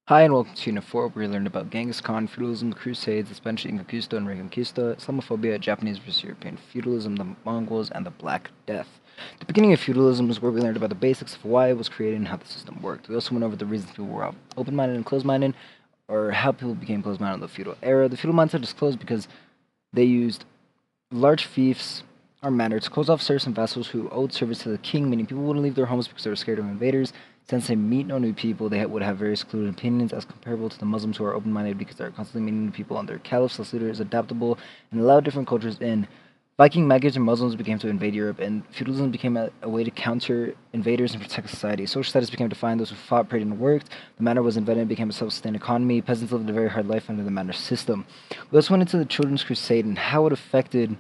Hi and welcome to Unit 4, where we learned about Genghis Khan, feudalism, the Crusades, the Spanish Inquisition and Reconquista, Islamophobia, Japanese versus European feudalism, the Mongols, and the Black Death. The beginning of feudalism is where we learned about the basics of why it was created and how the system worked. We also went over the reasons people were open-minded and closed-minded, or how people became closed-minded in the feudal era. The feudal mindset is closed because they used large fiefs or manor to close off serfs and vassals who owed service to the king, meaning people wouldn't leave their homes because they were scared of invaders. Since they meet no new people, they would have very secluded opinions, as comparable to the Muslims who are open-minded because they are constantly meeting new people under caliphs. This leader is adaptable and allowed different cultures in. Viking Magyars and Muslims began to invade Europe, and feudalism became a way to counter invaders and protect society. Social status became defined; those who fought, prayed, and worked. The manor was invented and became a self-sustained economy. Peasants lived a very hard life under the manor system. We also went into the Children's Crusade and how it affected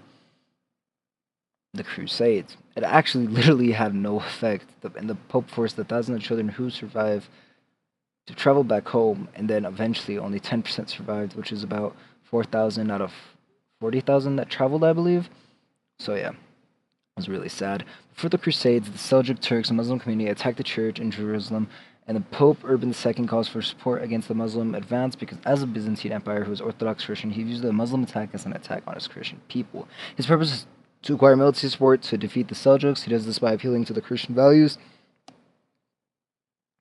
the Crusades. It actually literally had no effect, and the Pope forced 1,000 of children who survived to travel back home, and then eventually only 10% survived, which is about 4,000 out of 40,000 that traveled, I believe. So yeah, it was really sad. For the Crusades, the Seljuk Turks, a Muslim community, attacked the church in Jerusalem, and the Pope Urban II calls for support against the Muslim advance because, as a Byzantine Empire who was Orthodox Christian, he views the Muslim attack as an attack on his Christian people. His purpose is to acquire military support to defeat the Seljuks. He does this by appealing to the Christian values.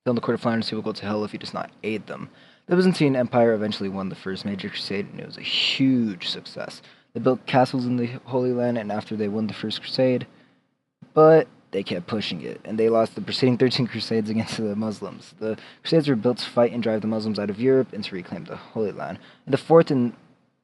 Telling the court of Flanders he will go to hell if he does not aid them. The Byzantine Empire eventually won the first major crusade, and it was a huge success. They built castles in the Holy Land, and after they won the first crusade, but they kept pushing it, and they lost the preceding 13 crusades against the Muslims. The crusades were built to fight and drive the Muslims out of Europe and to reclaim the Holy Land. In the fourth and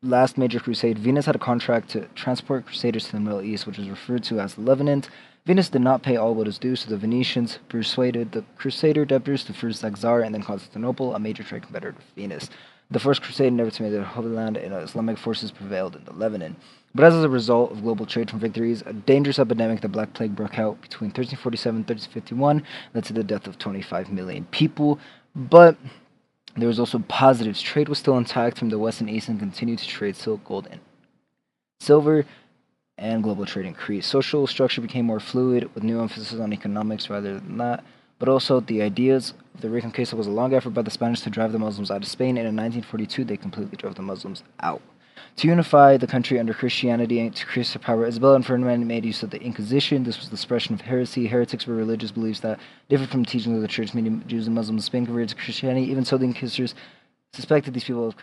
last major crusade, Venus had a contract to transport crusaders to the Middle East, which was referred to as the Levant. Venus did not pay all what is due, so the Venetians persuaded the Crusader debtors to first Zaxar and then Constantinople, a major trade competitor of Venus. The First Crusade never made the Holy Land, and Islamic forces prevailed in the Lebanon. But as a result of global trade from victories, a dangerous epidemic, the Black Plague, broke out between 1347 and 1351, led to the death of 25 million people. But there was also positives. Trade was still intact from the West and East and continued to trade silk, gold, and silver, and global trade increased. Social structure became more fluid, with new emphasis on economics rather than that. But also, the ideas of the Reconquista was a long effort by the Spanish to drive the Muslims out of Spain, and in 1942, they completely drove the Muslims out. To unify the country under Christianity and to increase their power, Isabella and Ferdinand made use of the Inquisition. This was the suppression of heresy. Heretics were religious beliefs that differed from the teachings of the church, meaning Jews and Muslims in Spain converted to Christianity. Even so, the Inquisitors suspected these people of